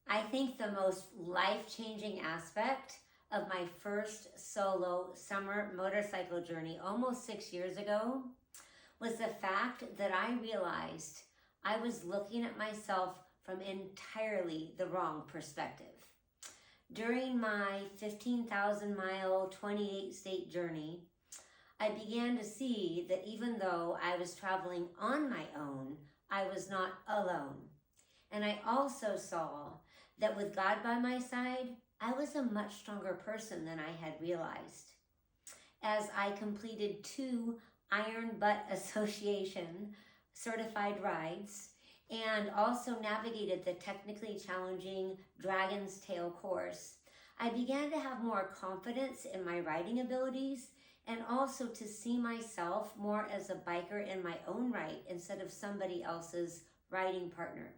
I think the most life-changing aspect of my first solo summer motorcycle journey almost 6 years ago was the fact that I realized I was looking at myself from entirely the wrong perspective. During my 15,000 mile, 28 state journey, I began to see that even though I was traveling on my own, I was not alone. And I also saw that with God by my side, I was a much stronger person than I had realized. As I completed 2 Iron Butt Association certified rides and also navigated the technically challenging Dragon's Tail course, I began to have more confidence in my riding abilities and also to see myself more as a biker in my own right instead of somebody else's riding partner.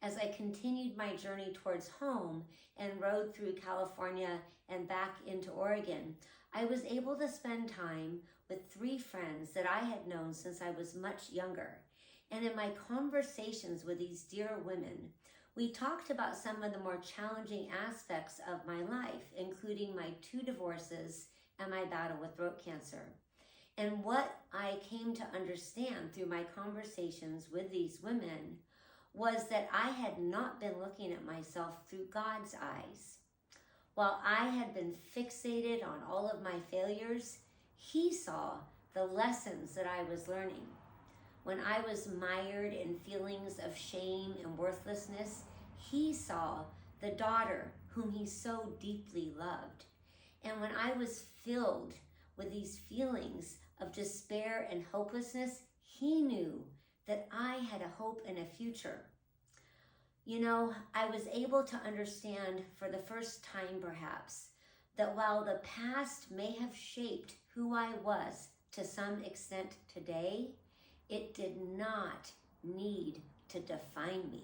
As I continued my journey towards home and rode through California and back into Oregon, I was able to spend time with 3 friends that I had known since I was much younger. And in my conversations with these dear women, we talked about some of the more challenging aspects of my life, including my 2 divorces and my battle with throat cancer. And what I came to understand through my conversations with these women was that I had not been looking at myself through God's eyes. While I had been fixated on all of my failures, He saw the lessons that I was learning. When I was mired in feelings of shame and worthlessness, He saw the daughter whom He so deeply loved. And when I was filled with these feelings of despair and hopelessness, He knew that I had a hope and a future. You know, I was able to understand for the first time perhaps that while the past may have shaped who I was to some extent today, it did not need to define me.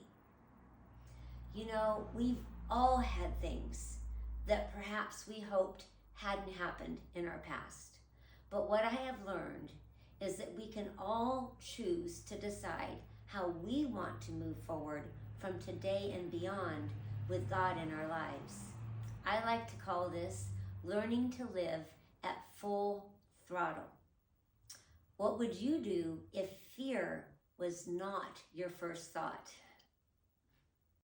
You know, we've all had things that perhaps we hoped hadn't happened in our past. But what I have learned is that we can all choose to decide how we want to move forward from today and beyond with God in our lives. I like to call this learning to live at full throttle. What would you do if fear was not your first thought?